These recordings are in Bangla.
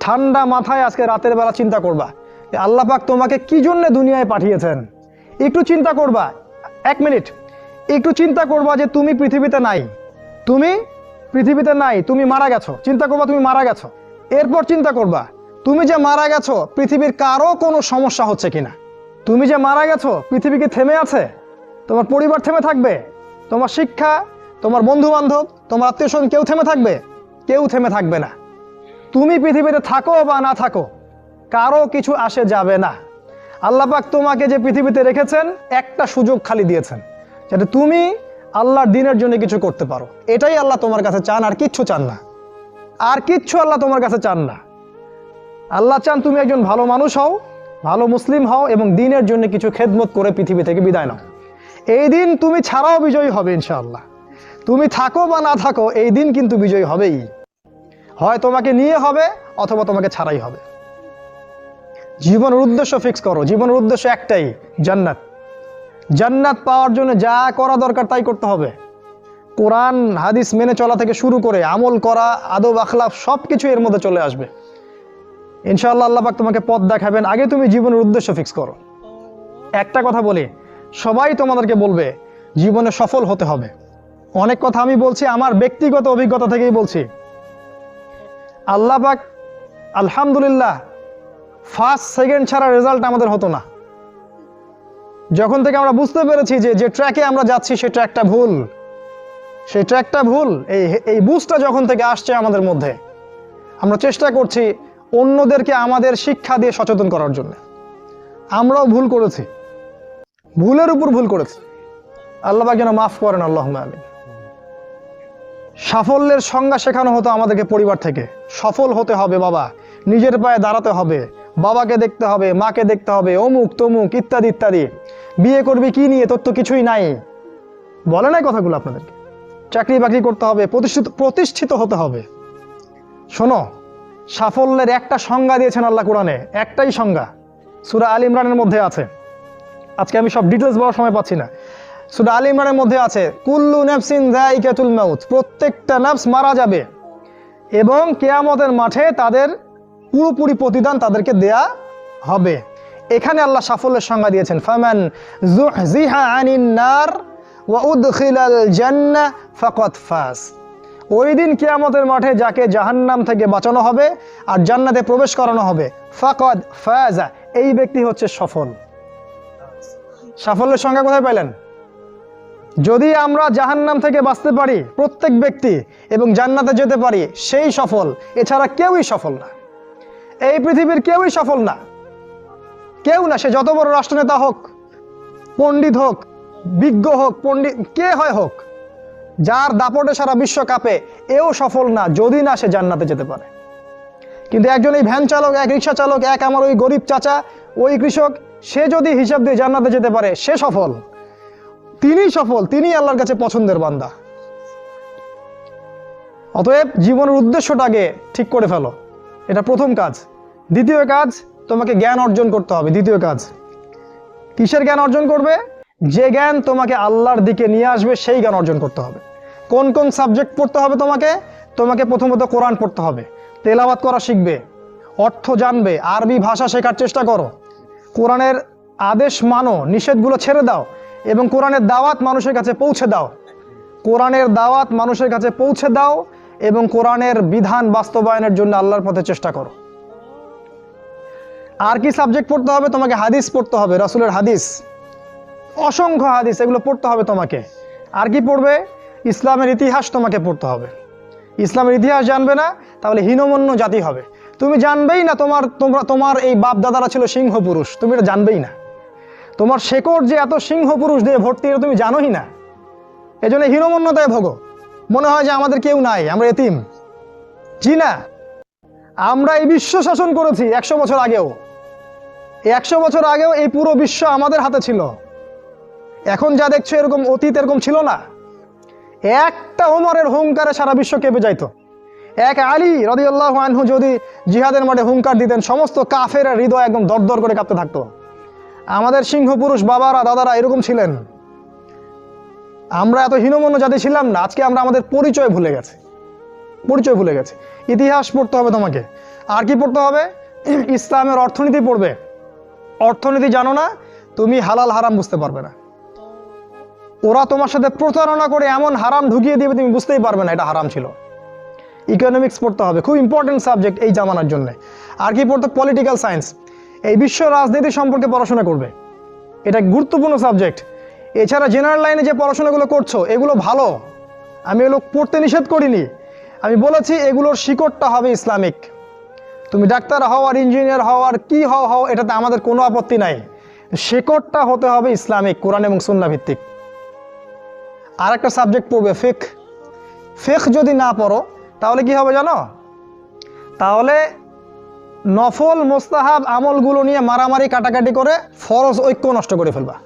ঠান্ডা মাথায় আজকে রাতের বেলা চিন্তা করবা যে আল্লাহ পাক তোমাকে কি জন্য দুনিয়ায় পাঠিয়েছেন। একটু চিন্তা করবা, 1 মিনিট একটু চিন্তা করবা যে তুমি পৃথিবীতে নাই, তুমি পৃথিবীতে নাই, তুমি মারা গেছো। চিন্তা করবা তুমি মারা গেছো। এরপর চিন্তা করবা তুমি যে মারা গেছো পৃথিবীর কারো কোনো সমস্যা হচ্ছে কিনা। তুমি যে মারা গেছো পৃথিবী কি থেমে আছে? তোমার পরিবার থেমে থাকবে? তোমার শিক্ষা, তোমার বন্ধু বান্ধব, তোমার আত্মীয় স্বজন কেউ থেমে থাকবে? কেউ থেমে থাকবে না। তুমি পৃথিবীতে থাকো বা না থাকো কারো কিছু আসে যাবে না। আল্লাহ পাক তোমাকে যে পৃথিবীতে রেখেছেন একটা সুযোগ খালি দিয়েছেন, যাতে তুমি আল্লাহর দ্বীনের জন্য কিছু করতে পারো। এটাই আল্লাহ তোমার কাছে চান, আর কিচ্ছু চান না। আর কিচ্ছু আল্লাহ তোমার কাছে চান না। আল্লাহ চান তুমি একজন ভালো মানুষ হও, ভালো মুসলিম হও এবং দ্বীনের জন্য কিছু খেদমত করে পৃথিবী থেকে বিদায় নাও। এই দিন তুমি ছাড়াও বিজয়ী হবে ইনশাআল্লাহ। তুমি থাকো বা না থাকো এই দিন কিন্তু বিজয়ী হবেই। হয় তোমাকে নিয়ে হবে অথবা তোমাকে ছাড়াই হবে। জীবনের উদ্দেশ্য ফিক্স করো। জীবনের উদ্দেশ্য একটাই, জান্নাত। জান্নাত পাওয়ার জন্য যা করা দরকার তাই করতে হবে। কোরআন হাদিস মেনে চলা থেকে শুরু করে আমল করা, আদব আখলাক সব কিছু এর মধ্যে চলে আসবে ইনশাআল্লাহ। আল্লাহ পাক তোমাকে পথ দেখাবেন। আগে তুমি জীবনের উদ্দেশ্য ফিক্স করো। একটা কথা বলি, সবাই তোমাদেরকে বলবে জীবনে সফল হতে হবে। অনেক কথা আমি বলছি আমার ব্যক্তিগত অভিজ্ঞতা থেকেই বলছি। আল্লাহ পাক আলহামদুলিল্লাহ ফার্স্ট সেকেন্ড ছাড়া রেজাল্ট আমাদের হতো না। যখন থেকে আমরা বুঝতে পেরেছি যে ট্র্যাকে আমরা যাচ্ছি সে ট্র্যাকটা ভুল, সেই ট্র্যাকটা ভুল, এই বুঝটা যখন থেকে আসছে আমাদের মধ্যে, আমরা চেষ্টা করছি অন্যদেরকে আমাদের শিক্ষা দিয়ে সচেতন করার জন্য। আমরাও ভুল করেছি, ভুলের উপর ভুল করেছি। আল্লাহ পাক যেন মাফ করেন, আল্লাহুম্মা আমিন। সাফল্যের সংজ্ঞা শেখানো হতো আমাদেরকে পরিবার থেকে। সফল হতে হবে বাবা, নিজের পায়ে দাঁড়াতে হবে, বাবাকে দেখতে হবে, মাকে দেখতে হবে, অমুক তমুক ইত্যাদি ইত্যাদি। বিয়ে করবি কি নিয়ে, তোর তো কিছুই নাই, বলে নাই কথাগুলো আপনাদেরকে। চাকরি বাকরি করতে হবে, প্রতিষ্ঠিত হতে হবে। শোনো, সাফল্যের একটা সংজ্ঞা দিয়েছেন আল্লাহ কোরআনে, একটাই সংজ্ঞা, সূরা আল ইমরানের মধ্যে আছে। আজকে আমি সব ডিটেলস বলার সময় পাচ্ছি না। সূরা আল ইমরানের মধ্যে আছে কুল্লু নাফসিন যায়িকাতুল মাউত, প্রত্যেকটা নফস মারা যাবে এবং কিয়ামতের মাঠে তাদের পুরোপুরি প্রতিদান তাদেরকে দেয়া হবে। এখানে আল্লাহ সাফল্যের সংজ্ঞা দিয়েছেন, ফামান যুহজিহা আনিন নার ওয়া উদখিলাল জান্নাহ ফাকাদ ফাজ। ওই দিন কিয়ামতের মাঠে যাকে জাহান্নাম থেকে বাঁচানো হবে আর জান্নাতে প্রবেশ করানো হবে, ফাকাদ ফাজা, এই ব্যক্তি হচ্ছে সফল। সাফল্যের সংজ্ঞা কোথায় পাইলেন? যদি আমরা জাহান্নাম থেকে বাঁচতে পারি প্রত্যেক ব্যক্তি এবং জান্নাতে যেতে পারি, সেই সফল। এছাড়া কেউই সফল না, এই পৃথিবীর কেউই সফল না, কেউ না। সে যত বড় রাষ্ট্রনেতা হোক, পণ্ডিত হোক, বিজ্ঞ হোক, পণ্ডিত কে হয় হোক, যার দাপটে সারা বিশ্ব কাঁপে, এও সফল না যদি না সে জান্নাতে যেতে পারে। কিন্তু একজন এই ভ্যান চালক, এক রিক্সা চালক, এক আমার ওই গরিব চাচা, ওই কৃষক, সে যদি হিসাব দিয়ে জান্নাতে যেতে পারে, সে সফল। তিনিই সফল, তিনি আল্লাহর কাছে পছন্দের বান্দা। অতএব জীবনের উদ্দেশ্যটাকে ঠিক করে ফেলো, এটা প্রথম কাজ। দ্বিতীয় কাজ, তোমাকে জ্ঞান অর্জন করতে হবে। দ্বিতীয় কাজ, কিসের জ্ঞান অর্জন করবে? যে জ্ঞান তোমাকে আল্লাহর দিকে নিয়ে আসবে সেই জ্ঞান অর্জন করতে হবে। কোন কোন সাবজেক্ট পড়তে হবে তোমাকে? তোমাকে প্রথমত কোরআন পড়তে হবে, তেলাওয়াত করা শিখবে, অর্থ জানবে, আরবি ভাষা শেখার চেষ্টা করো, কোরআনের আদেশ মানো, নিষেধগুলো ছেড়ে দাও এবং কোরআনের দাওয়াত মানুষের কাছে পৌঁছে দাও। কোরআনের দাওয়াত মানুষের কাছে পৌঁছে দাও এবং কোরআনের বিধান বাস্তবায়নের জন্য আল্লাহর পথে চেষ্টা করো। আর কি সাবজেক্ট পড়তে হবে? তোমাকে হাদিস পড়তে হবে, রাসূলের হাদিস, অসংখ্য হাদিস, এগুলো পড়তে হবে তোমাকে। আর কি পড়বে? ইসলামের ইতিহাস তোমাকে পড়তে হবে। ইসলামের ইতিহাস জানবে না তাহলে হীনমন্য জাতি হবে। তুমি জানবেই না তোমার এই বাপ দাদারা ছিল সিংহ পুরুষ, তুমি এটা জানবেই না। তোমার শেকড় যে এত সিংহ পুরুষ দিয়ে ভর্তি, এটা তুমি জানোই না। এজন্য হীনমন্যতায় ভোগো, মনে হয় যে আমাদের কেউ নাই, আমরা এতিম। জি না, আমরা এই বিশ্ব শাসন করেছি 100 বছর আগেও। 100 বছর আগেও এই পুরো বিশ্ব আমাদের হাতে ছিল। এখন যা দেখছো এরকম অতীত এরকম ছিল না। একটা ওমরের হুঙ্কারে সারা বিশ্ব কেঁপে যাইতো। এক আলী রাদিয়াল্লাহু আনহু যদি জিহাদের মাঠে হুঙ্কার দিতেন, সমস্ত কাফের হৃদয় একদম দরদর করে কাঁপতে থাকতো। আমাদের সিংহ পুরুষ বাবারা দাদারা এরকম ছিলেন। আমরা এত হীনমন্য জাতি ছিলাম না, আজকে আমরা আমাদের পরিচয় ভুলে গেছি। পরিচয় ভুলে গেছে। ইতিহাস পড়তে হবে তোমাকে। আর কি পড়তে হবে? ইসলামের অর্থনীতি পড়বে। অর্থনীতি জানো না, তুমি হালাল হারাম বুঝতে পারবে না। ওরা তোমার সাথে প্রতারণা করে এমন হারাম ঢুকিয়ে দিবে তুমি বুঝতেই পারবে না এটা হারাম ছিল। ইকোনমিক্স পড়তে হবে, খুব ইম্পর্টেন্ট সাবজেক্ট এই জামানার জন্য। আর কি পড়তে? পলিটিক্যাল সায়েন্স, এই বিশ্ব রাজনীতি সম্পর্কে পড়াশোনা করবে, এটা গুরুত্বপূর্ণ সাবজেক্ট। এছাড়া জেনারেল লাইনে যে পড়াশোনাগুলো করছো এগুলো ভালো, আমি এগুলো পড়তে নিষেধ করিনি। আমি বলেছি এগুলোর শিকড়টা হবে ইসলামিক। তুমি ডাক্তার হও আর ইঞ্জিনিয়ার হও আর কি হও এটাতে আমাদের কোনো আপত্তি নাই, শিকড়টা হতে হবে ইসলামিক, কোরআন এবং সুন্নাহ ভিত্তিক। আর একটা সাবজেক্ট পড়বে ফিকহ। ফিকহ যদি না পড়ো তাহলে কি হবে জানো? তাহলে নফল মোস্তাহাব আমলগুলো নিয়ে মারামারি কাটাকাটি করে ফরজ ঐক্য নষ্ট করে ফেলবা।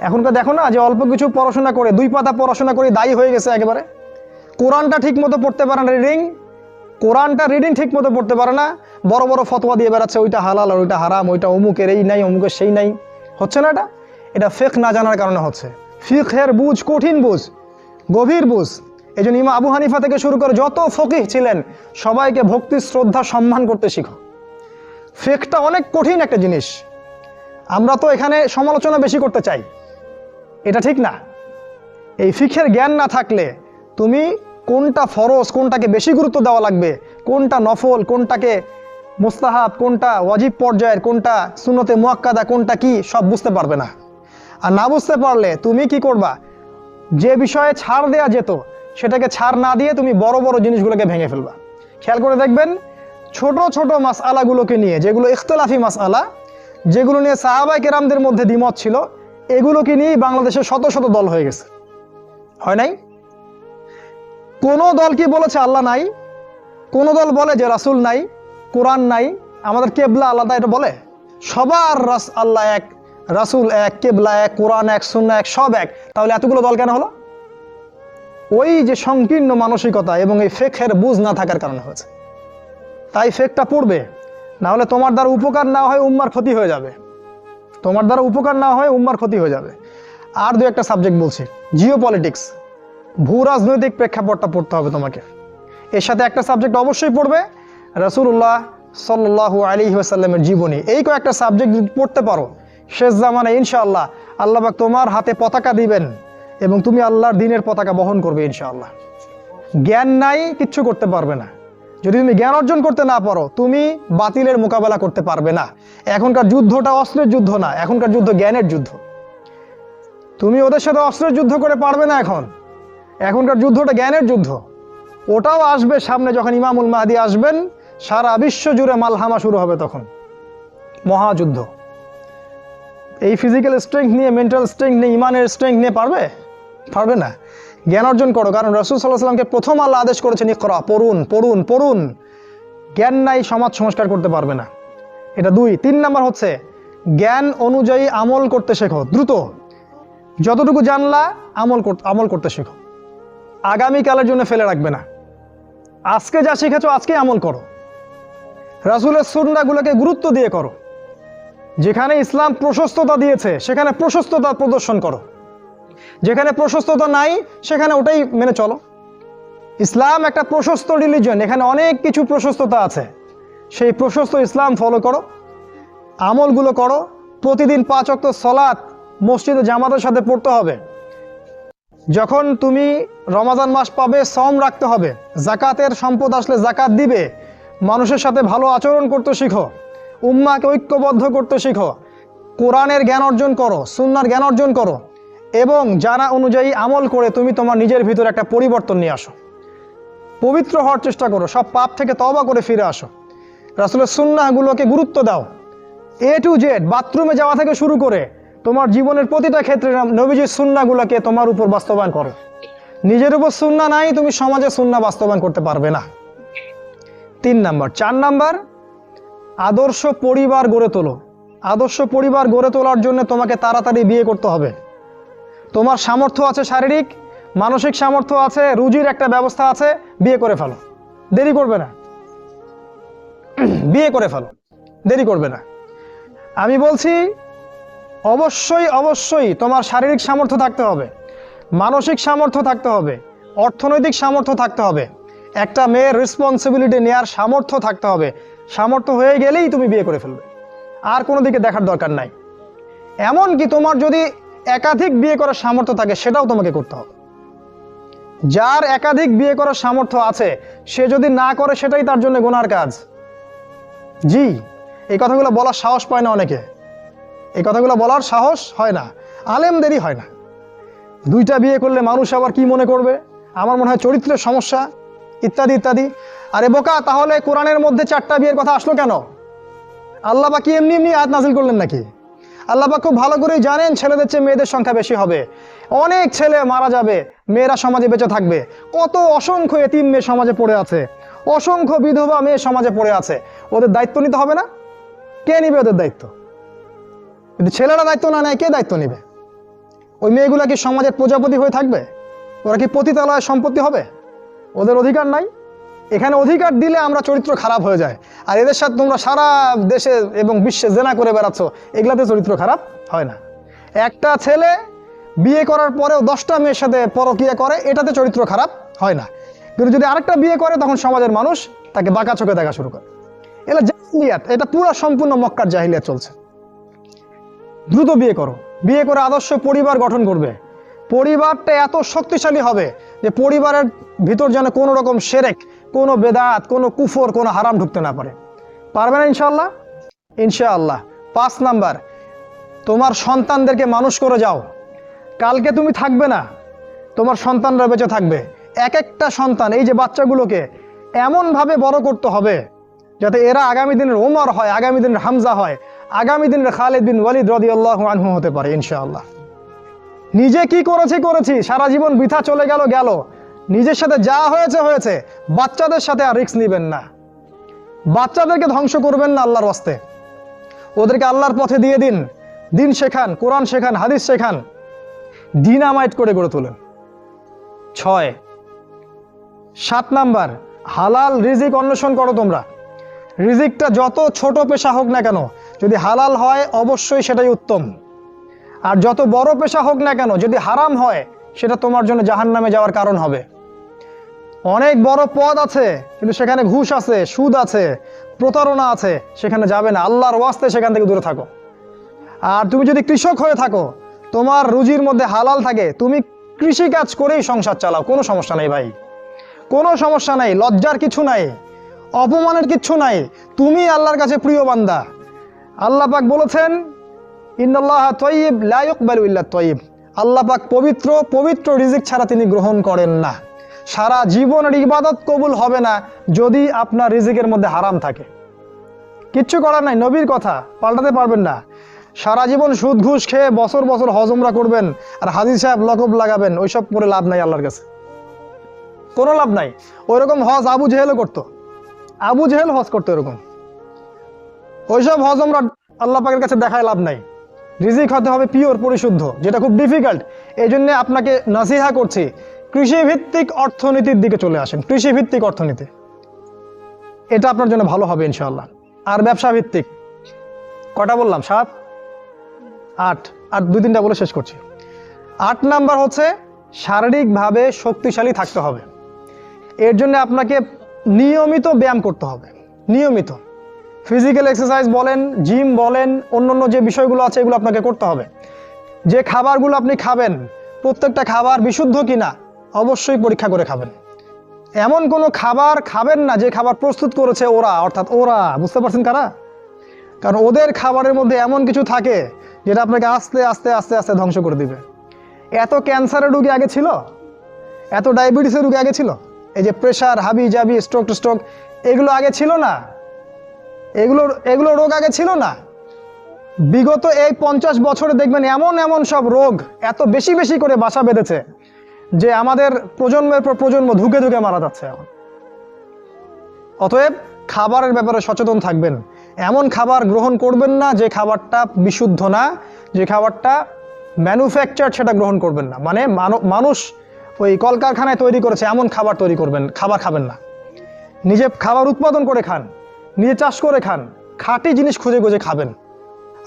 এখনকার দেখো না যে অল্প কিছু পড়াশোনা করে, 2 পাতা পড়াশোনা করে দায়ী হয়ে গেছে একেবারে। কোরআনটা ঠিক মতো পড়তে পারে না, রিডিং ঠিক মতো পড়তে পারে না, বড় বড় ফতোয়া দিয়ে বেড়াচ্ছে, ওইটা হালাল আর ওইটা হারাম, ওইটা অমুকের এই নাই অমুকের সেই নাই। হচ্ছে না এটা ফিকহ না জানার কারণে হচ্ছে। ফিকহের বুঝ কঠিন বুঝ, গভীর বুঝ। এই জন্য ইমাম আবু হানিফা থেকে শুরু করে যত ফকিহ ছিলেন সবাইকে ভক্তি শ্রদ্ধা সম্মান করতে শিখো। ফিকহটা অনেক কঠিন একটা জিনিস। আমরা তো এখানে সমালোচনা বেশি করতে চাই, এটা ঠিক না। এই ফিকহের জ্ঞান না থাকলে তুমি কোনটা ফরজ, কোনটাকে বেশি গুরুত্ব দেওয়া লাগবে, কোনটা নফল, কোনটাকে মুস্তাহাব, কোনটা ওয়াজিব পর্যায়ের, কোনটা সুন্নতে মুআক্কাদা, কোনটা কি সব বুঝতে পারবে না। আর না বুঝতে পারলে তুমি কি করবা? যে বিষয়ে ছাড় দেয়া যেত সেটাকে ছাড় না দিয়ে তুমি বড় বড় জিনিসগুলোকে ভেঙে ফেলবা। খেয়াল করে দেখবেন ছোট ছোট মাসআলাগুলোকে নিয়ে, যেগুলো ইখতিলাফি মাসআলা, যেগুলো নিয়ে সাহাবায়ে কেরামদের মধ্যে দ্বিমত ছিল, এগুলোকে নিয়েই বাংলাদেশে শত শত দল হয়ে গেছে। হয় নাই? কোন দল কি বলেছে আল্লাহ নাই? কোন দল বলে যে রাসূল নাই, কোরআন নাই, আমাদের কেবলা আলাদা, এটা বলে? সবার আল্লাহ এক, রাসূল এক, কেবলা এক, কোরআন এক, সুন্নাহ এক, সব এক। তাহলে এতগুলো দল কেন হলো? ওই যে সংকীর্ণ মানসিকতা এবং এই ফিকহের বুঝ না থাকার কারণে হয়েছে। তাই ফিকহটা পড়বে, না হলে তোমার দ্বারা উপকার না হয় উম্মার ক্ষতি হয়ে যাবে। তোমার দ্বারা উপকার না হয় উম্মার ক্ষতি হয়ে যাবে। আর 2-1টা সাবজেক্ট বলছি। জিও পলিটিক্স, ভূ রাজনৈতিক প্রেক্ষাপটটা পড়তে হবে তোমাকে। এর সাথে একটা সাবজেক্ট অবশ্যই পড়বে, রাসূলুল্লাহ সাল্লাল্লাহু আলাইহি ওয়াসাল্লামের জীবনী। এই কয়েকটা সাবজেক্ট যদি পড়তে পারো, শেষ জামানায় ইনশাআল্লাহ আল্লাহ পাক তোমার হাতে পতাকা দিবেন এবং তুমি আল্লাহর দ্বীনের পতাকা বহন করবে ইনশাআল্লাহ। জ্ঞান নাই, কিচ্ছু করতে পারবে না। যদি তুমি জ্ঞান অর্জন করতে না পারো, তুমি বাতিলের মোকাবেলা করতে পারবে না। এখনকার যুদ্ধটা অস্ত্রের যুদ্ধ না, এখনকার যুদ্ধ জ্ঞানের যুদ্ধ। তুমি ওদের সাথে অস্ত্রের যুদ্ধ করে পারবে না। এখনকার যুদ্ধটা জ্ঞানের যুদ্ধ। ওটাও আসবে সামনে, যখন ইমামুল মাহদী আসবেন, সারা বিশ্ব জুড়ে মালহামা শুরু হবে, তখন মহাযুদ্ধ। এই ফিজিক্যাল স্ট্রেংথ নিয়ে, মেন্টাল স্ট্রেংথ নিয়ে, ইমানের স্ট্রেংথ নিয়ে পারবে না। জ্ঞান অর্জন করো, কারণ রাসূল সাল্লাল্লাহু আলাইহি ওয়াসাল্লামকে প্রথম আল্লাহ আদেশ করেছেন ইকরা, পড়ুন পড়ুন পড়ুন। জ্ঞান নাই, সমাজ সংস্কার করতে পারবে না। এটা 2। 3 নাম্বার হচ্ছে জ্ঞান অনুযায়ী আমল করতে শেখো দ্রুত। যতটুকু জানলা আমল করতে শেখো, আগামীকালের জন্য ফেলে রাখবে না। আজকে যা শিখেছো আজকে আমল করো। রাসূলের সুন্নাহগুলোকে গুরুত্ব দিয়ে করো। যেখানে ইসলাম প্রশস্ততা দিয়েছে সেখানে প্রশস্ততা প্রদর্শন করো, যেখানে প্রশস্ততা নাই সেখানে ওটাই মেনে চলো। ইসলাম একটা প্রশস্ত রিলিজিয়ন, এখানে অনেক কিছু প্রশস্ততা আছে, সেই প্রশস্ত ইসলাম ফলো করো, আমলগুলো করো। প্রতিদিন 5 ওয়াক্ত সালাত মসজিদে জামাতের সাথে পড়তে হবে। যখন তুমি রমাদান মাস পাবে, সওম রাখতে হবে। জাকাতের সম্পদ আসলে জাকাত দিবে। মানুষের সাথে ভালো আচরণ করতে শিখো, উম্মাকে ঐক্যবদ্ধ করতে শিখো। কোরআনের জ্ঞান অর্জন করো, সুন্নাহর জ্ঞান অর্জন করো এবং জানা অনুযায়ী আমল করে তুমি তোমার নিজের ভিতরে একটা পরিবর্তন নিয়ে আসো। পবিত্র হওয়ার চেষ্টা করো, সব পাপ থেকে তওবা করে ফিরে আসো। রাসূলের সুন্নাহগুলোকে গুরুত্ব দাও। A to Z, বাথরুমে যাওয়া থেকে শুরু করে তোমার জীবনের প্রতিটা ক্ষেত্রে নবীজির সুন্নাহগুলোকে তোমার উপর বাস্তবায়ন করো। নিজের উপর সুন্নাহ নাই, তুমি সমাজে সুন্নাহ বাস্তবায়ন করতে পারবে না। 3 নাম্বার। 4 নাম্বার, আদর্শ পরিবার গড়ে তোলো। আদর্শ পরিবার গড়ে তোলার জন্য তোমাকে তাড়াতাড়ি বিয়ে করতে হবে। তোমার সামর্থ্য আছে, শারীরিক মানসিক সামর্থ্য আছে, রুজির একটা ব্যবস্থা আছে, বিয়ে করে ফেলো, দেরি করবে না। বিয়ে করে ফেলো, দেরি করবে না। আমি বলছি অবশ্যই তোমার শারীরিক সামর্থ্য থাকতে হবে, মানসিক সামর্থ্য থাকতে হবে, অর্থনৈতিক সামর্থ্য থাকতে হবে একটা মেয়ের রেসপন্সিবিলিটি নেওয়ার সামর্থ্য থাকতে হবে। সামর্থ্য হয়ে গেলেই তুমি বিয়ে করে ফেলবে, আর কোনো দিকে দেখার দরকার নাই। এমনকি তোমার যদি একাধিক বিয়ে করার সামর্থ্য থাকে সেটাও তোমাকে করতে হবে। যার একাধিক বিয়ে করার সামর্থ্য আছে সে যদি না করে সেটাই তার জন্য গুনার কাজ। জি, এই কথাগুলো বলার সাহস পায় না অনেকে, এই কথাগুলো বলার সাহস হয় না, আলেমদেরই হয় না। দুইটা বিয়ে করলে মানুষ আবার কি মনে করবে, আমার মনে হয় চরিত্রের সমস্যা, ইত্যাদি ইত্যাদি। আরে বোকা, তাহলে কোরআনের মধ্যে 4টা বিয়ের কথা আসলো কেন? আল্লাহ পাক কি এমনি এমনি আয়াত নাজিল করলেন নাকি? আল্লাহ পাক খুব ভালো করেই জানেন ছেলেদের চেয়ে মেয়েদের সংখ্যা বেশি হবে। অনেক ছেলে মারা যাবে, মেয়েরা সমাজে বেঁচে থাকবে। কত অসংখ্য এতিম মেয়ে সমাজে পড়ে আছে, অসংখ্য বিধবা মেয়ে সমাজে পড়ে আছে। ওদের দায়িত্ব নিতে হবে না? কে নিবে ওদের দায়িত্ব? যদি ছেলেরা দায়িত্ব না নেয় কে দায়িত্ব নিবে? ওই মেয়েগুলা কি সমাজের প্রজাপতি হয়ে থাকবে? ওরা কি পতিতালয় সম্পত্তি হবে? ওদের অধিকার নাই। এখানে অধিকার দিলে আমরা চরিত্র খারাপ হয়ে যায়। আর এদের সাথে তোমরা সারা দেশে এবং বিশ্বে জেনা করে বেড়াচ্ছ, এগুলাতে চরিত্র খারাপ হয় না। একটা ছেলে বিয়ে করার পরেও 10টা মেয়ের সাথে পরকীয়া করে, এটাতে চরিত্র খারাপ হয় না। কিন্তু যদি আরেকটা বিয়ে করে তখন সমাজের মানুষ তাকে বাঁকা চোখে দেখা শুরু করে। এটা জাহিলিয়াত, এটা পুরো সম্পূর্ণ মক্কার জাহিলিয়াত চলছে। দ্রুত বিয়ে করো, বিয়ে করে আদর্শ পরিবার গঠন করবে। পরিবারটা এত শক্তিশালী হবে যে পরিবারের ভিতর যেন কোনো রকম শিরক, কোনো বেদাত, কোনো কুফর, কোনো হারাম ঢুকতে না পারে। পারবে না ইনশাআল্লাহ? ইনশাআল্লাহ। 5 নাম্বার, তোমার সন্তানদেরকে মানুষ করে যাও। কালকে তুমি থাকবে না, তোমার সন্তানরা বেঁচে থাকবে। এক একটা সন্তান, এই যে বাচ্চাগুলোকে এমনভাবে বড় করতে হবে যাতে এরা আগামী দিনের ওমর হয়, আগামী দিনের হামজা হয়, আগামী দিনের খালিদ বিন ওয়ালিদ রাদিয়াল্লাহু আনহু হতে পারে ইনশাআল্লাহ। নিজে কি করেছি, সারা জীবন বৃথা চলে গেল। নিজের সাথে যা হয়েছে হয়েছে, বাচ্চাদের সাথে আর রিস্ক নেবেন না। বাচ্চাদেরকে ধ্বংস করবেন না আল্লাহর ওয়াস্তে। ওদেরকে আল্লাহর পথে দিয়ে দিন, দিন শেখান, কোরআন শেখান, হাদিস শেখান, ডিনামাইট করে গড়ে তোলেন। 7 নাম্বার, হালাল রিজিক অন্বেষণ করো তোমরা। রিজিকটা যত ছোট পেশা হোক না কেন, যদি হালাল হয় অবশ্যই সেটাই উত্তম। আর যত বড় পেশা হোক না কেন, যদি হারাম হয় সেটা তোমার জন্য জাহান্নামে যাওয়ার কারণ হবে। অনেক বড় পদ আছে কিন্তু সেখানে ঘুষ আছে, সুদ আছে, প্রতারণা আছে, সেখানে যাবে না। আল্লাহর ওয়াস্তে সেখান থেকে দূরে থাকো। আর তুমি যদি কৃষক হয়ে থাকো, তোমার রুজির মধ্যে হালাল থাকে, তুমি কৃষি কাজ করেই সংসার চালাও, কোনো সমস্যা নেই ভাই, কোনো সমস্যা নাই। লজ্জার কিছু নাই, অপমানের কিচ্ছু নাই। তুমি আল্লাহর কাছে প্রিয় বান্দা। আল্লাহ পাক বলেছেন, ইন্নাল্লাহা তাইয়্যিব লা ইকবালু ইল্লা তাইয়্যিব। আল্লাহ পাক পবিত্র, পবিত্র রিজিক ছাড়া তিনি গ্রহণ করেন না। সারা জীবনের ইবাদত কবুল হবে না যদি আপনার রিজিকের মধ্যে হারাম থাকে। কিচ্ছু করার নাই, নবীর কথা পাল্টাতে পারবেন না। সারা জীবন সুদ ঘুষ খেয়ে বছর বছর হজ উমরা করবেন আর হাজি সাহেব লকব লাগাবেন, ওইসব করে লাভ নাই আল্লাহর কাছে, কোনো লাভ নাই। ওইরকম হজ আবু জেহেলও করতো, আবু জেহেল হজ করতো এরকম। ওইসব হজ উমরা আল্লাহ পাকের কাছে দেখায় লাভ নাই। রিজিক হতে হবে পিওর, পরিশুদ্ধ, যেটা খুব ডিফিকাল্ট। এই জন্য আপনাকে নাসিহা করছি, কৃষিভিত্তিক অর্থনীতির দিকে চলে আসেন। কৃষিভিত্তিক অর্থনীতি, এটা আপনার জন্য ভালো হবে ইনশাআল্লাহ। আর ব্যবসা ভিত্তিক, কটা বললাম? 7, 8, আর 2-3টা বলে শেষ করছি। 8 নাম্বার হচ্ছে শারীরিকভাবে শক্তিশালী থাকতে হবে। এর জন্য আপনাকে নিয়মিত ব্যায়াম করতে হবে, নিয়মিত ফিজিক্যাল এক্সারসাইজ বলেন, জিম বলেন, অন্যান্য যে বিষয়গুলো আছে এগুলো আপনাকে করতে হবে। যে খাবারগুলো আপনি খাবেন, প্রত্যেকটা খাবার বিশুদ্ধ কিনা অবশ্যই পরীক্ষা করে খাবেন। এমন কোনো খাবার খাবেন না যে খাবার প্রস্তুত করেছে ওরা, অর্থাৎ ওরা, বুঝতে পারছেন কারা? কারণ ওদের খাবারের মধ্যে এমন কিছু থাকে যেটা আপনাকে আস্তে আস্তে আস্তে আস্তে ধ্বংস করে দিবে। এত ক্যান্সারের রোগী আগে ছিল, এত ডায়াবেটিসের রোগী আগে ছিল, এই যে প্রেশার, হাবি জাবি, স্ট্রোক, এগুলো আগে ছিল না। এগুলো রোগ আগে ছিল না। বিগত এই 50 বছরে দেখবেন এমন এমন সব রোগ এত বেশি বেশি করে বাসা বেঁধেছে যে আমাদের প্রজন্মের পর প্রজন্ম ধুকে ধুকে মারা যাচ্ছে এখন। অতএব খাবারের ব্যাপারে সচেতন থাকবেন। এমন খাবার গ্রহণ করবেন না যে খাবারটা বিশুদ্ধ না, যে খাবারটা ম্যানুফ্যাকচার, সেটা গ্রহণ করবেন না। মানে মানুষ ওই কলকারখানায় তৈরি করেছে এমন খাবার খাবার খাবেন না। নিজে খাবার উৎপাদন করে খান, নিজে চাষ করে খান, খাঁটি জিনিস খুঁজে খুঁজে খাবেন।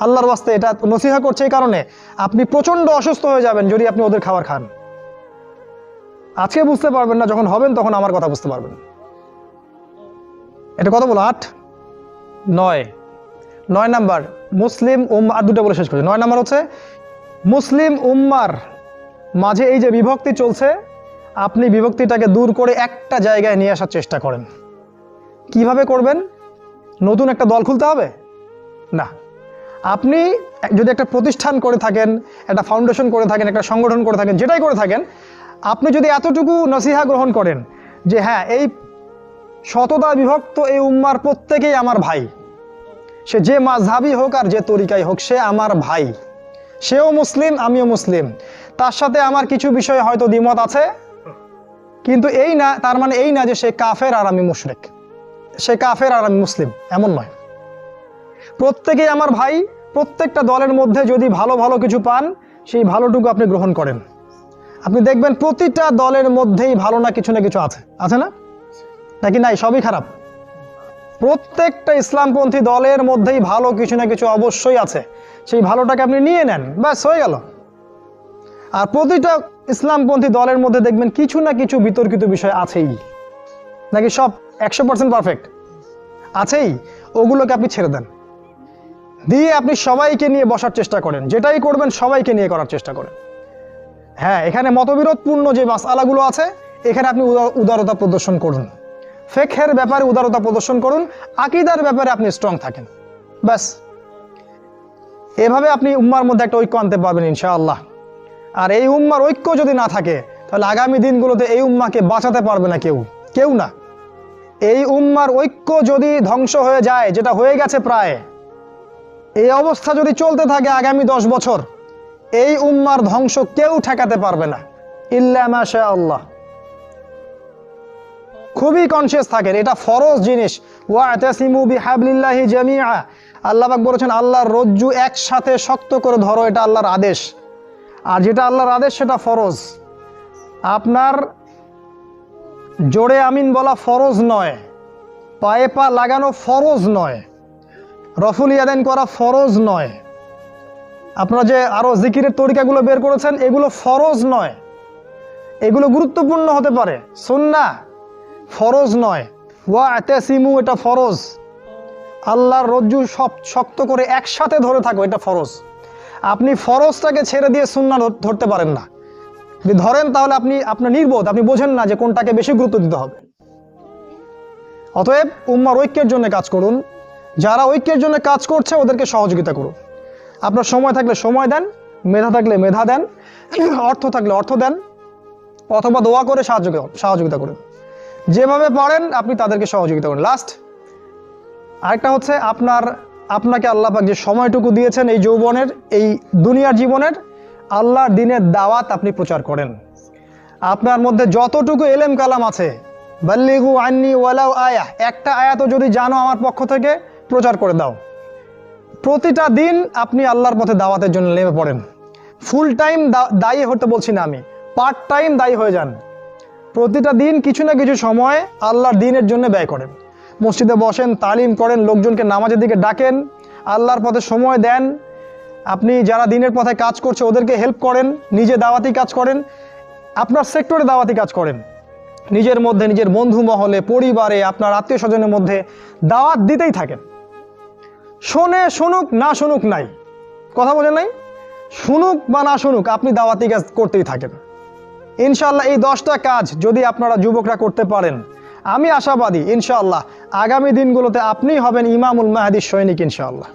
আল্লাহর ওয়াস্তে এটা নসিহা করছে এই কারণে, আপনি প্রচণ্ড অসুস্থ হয়ে যাবেন যদি আপনি ওদের খাবার খান। আজকে বুঝতে পারবেন না, যখন হবেন তখন আমার কথা বুঝতে পারবেন। এটা কত বলো? 8, 9। 9 নাম্বার মুসলিম উম্মাহ, আর দুটো বলে শেষ করছি। 9 নাম্বার হচ্ছে মুসলিম উম্মার মাঝে এই যে বিভক্তি চলছে, আপনি বিভক্তিটাকে দূর করে একটা জায়গায় নিয়ে আসার চেষ্টা করেন। কিভাবে করবেন? নতুন একটা দল খুলতে হবে না। আপনি যদি একটা প্রতিষ্ঠান করে থাকেন, একটা ফাউন্ডেশন করে থাকেন, একটা সংগঠন করে থাকেন, যেটাই করে থাকেন, আপনি যদি এতটুকু নসিহা গ্রহণ করেন যে হ্যাঁ, এই শতদা বিভক্ত এই উম্মার প্রত্যেকেই আমার ভাই, সে যে মাযহাবই হোক আর যে তরিকাই হোক, সে আমার ভাই, সেও মুসলিম, আমিও মুসলিম, তার সাথে আমার কিছু বিষয়ে হয়তো দ্বিমত আছে, কিন্তু এই না, তার মানে এই না যে সে কাফের আর আমি মুশরিক, সে কাফের আর আমি মুসলিম, এমন নয়। প্রত্যেকেই আমার ভাই। প্রত্যেকটা দলের মধ্যে যদি ভালো ভালো কিছু পান, সেই ভালোটুকু আপনি গ্রহণ করেন। আপনি দেখবেন প্রতিটা দলের মধ্যেই ভালো না কিছু আছে, আছে না? নাকি নাই, সবই খারাপ? প্রত্যেকটা ইসলামপন্থী দলের মধ্যেই ভালো কিছু না কিছু অবশ্যই আছে। সেই ভালোটাকে আপনি নিয়ে নেন, ব্যাস হয়ে গেল। আর প্রতিটা ইসলামপন্থী দলের মধ্যে দেখবেন কিছু না কিছু বিতর্কিত বিষয় আছেই। নাকি সব 100% পারফেক্ট? আছেই। ওগুলোকে আপনি ছেড়ে দেন, দিয়ে আপনি সবাইকে নিয়ে বসার চেষ্টা করেন। যেটাই করবেন সবাইকে নিয়ে করার চেষ্টা করেন। হ্যাঁ, এখানে মতবিরোধপূর্ণ যে মাসআলাগুলো আছে, এখানে আপনি উদারতা প্রদর্শন করুন। ফিকহের ব্যাপারে উদারতা প্রদর্শন করুন, আকীদার ব্যাপারে আপনি স্ট্রং থাকেন, ব্যাস। এভাবে আপনি উম্মার মধ্যে একটা ঐক্য আনতে পারবেন ইনশাআল্লাহ। আর এই উম্মার ঐক্য যদি না থাকে, তাহলে আগামী দিনগুলোতে এই উম্মাকে বাঁচাতে পারবে না কেউ না। এই উম্মার ঐক্য যদি ধ্বংস হয়ে যায়, যেটা হয়ে গেছে প্রায়, এই অবস্থা যদি চলতে থাকে আগামী 10 বছর, এই উম্মার ধ্বংস কেউ ঠেকাতে পারবে না, ইল্লা মাশা আল্লাহ। খুবই কনসিয়াস থাকেন, এটা ফরজ জিনিস। ওয়াতাসিমু বিহাবলিল্লাহি জামিআ, আল্লাহ পাক বলেছেন আল্লাহর রজ্জু একসাথে শক্ত করে ধরো, এটা আল্লাহর আদেশ। আর যেটা আল্লাহর আদেশ সেটা ফরজ। আপনার জোরে আমিন বলা ফরজ নয়, পায়ে পা লাগানো ফরজ নয়, রফুল ইয়াদাইন করা ফরজ নয়, আপনারা যে আরো জিকিরের তরিকাগুলো বের করেছেন এগুলো ফরজ নয়। এগুলো গুরুত্বপূর্ণ হতে পারে, সুন্নাহ, ফরজ নয়। ওয়াতাসিমু এটা ফরজ। আল্লাহর রজ্জু সব শক্ত করে একসাথে ধরে থাকো, এটা ফরজ। আপনি ফরজটাকে ছেড়ে দিয়ে সুন্নাহ ধরতে পারেন না। যদি ধরেন তাহলে আপনার নির্বোধ, আপনি বোঝেন না যে কোনটাকে বেশি গুরুত্ব দিতে হবে। অতএব উম্মার ঐক্যের জন্য কাজ করুন। যারা ঐক্যের জন্য কাজ করছে ওদেরকে সহযোগিতা করুন। আপনার সময় থাকলে সময় দেন, মেধা থাকলে মেধা দেন, অর্থ থাকলে অর্থ দেন, অথবা দোয়া করে সহযোগিতা করুন। যেভাবে পারেন আপনি তাদেরকে সহযোগিতা করুন। লাস্ট আরেকটা হচ্ছে, আপনাকে আল্লাহ পাক যে সময়টুকু দিয়েছেন এই যৌবনের, এই দুনিয়ার জীবনের, আল্লাহর দ্বীনের দাওয়াত আপনি প্রচার করেন। আপনার মধ্যে যতটুকু এলেম কালাম আছে, বাল্লিগু আন্নি ওয়ালাউ আয়া, একটা আয়াতও যদি জানো আমার পক্ষ থেকে, প্রচার করে দাও। প্রতিটা দিন আপনি আল্লাহর পথে দাওয়াতের জন্য নেমে পড়েন। ফুল টাইম দায়ী হতে বলছি না আমি, পার্ট টাইম দায়ী হয়ে যান। প্রতিটা দিন কিছু না কিছু সময় আল্লাহর দ্বীনের জন্য ব্যয় করেন। মসজিদে বসেন, তালিম করেন, লোকজনকে নামাজের দিকে ডাকেন, আল্লাহর পথে সময় দেন। আপনি যারা দ্বীনের পথে কাজ করছে ওদেরকে হেল্প করেন, নিজে দাওয়াতি কাজ করেন, আপনার সেক্টরে দাওয়াতি কাজ করেন, নিজের মধ্যে, নিজের বন্ধু মহলে, পরিবারে, আপনার আত্মীয় স্বজনের মধ্যে দাওয়াত দিতেই থাকেন। শুনুক না শুনুক নাই, কথা বোঝেন নাই? শুনুক বা না শুনুক, আপনি দাওয়াতি কাজ করতেই থাকেন। ইনশাআল্লাহ এই 10টা কাজ যদি আপনারা যুবকরা করতে পারেন, আমি আশাবাদী ইনশাআল্লাহ আগামী দিনগুলোতে আপনি হবেন ইমামুল মাহদী সৈনিক ইনশাআল্লাহ।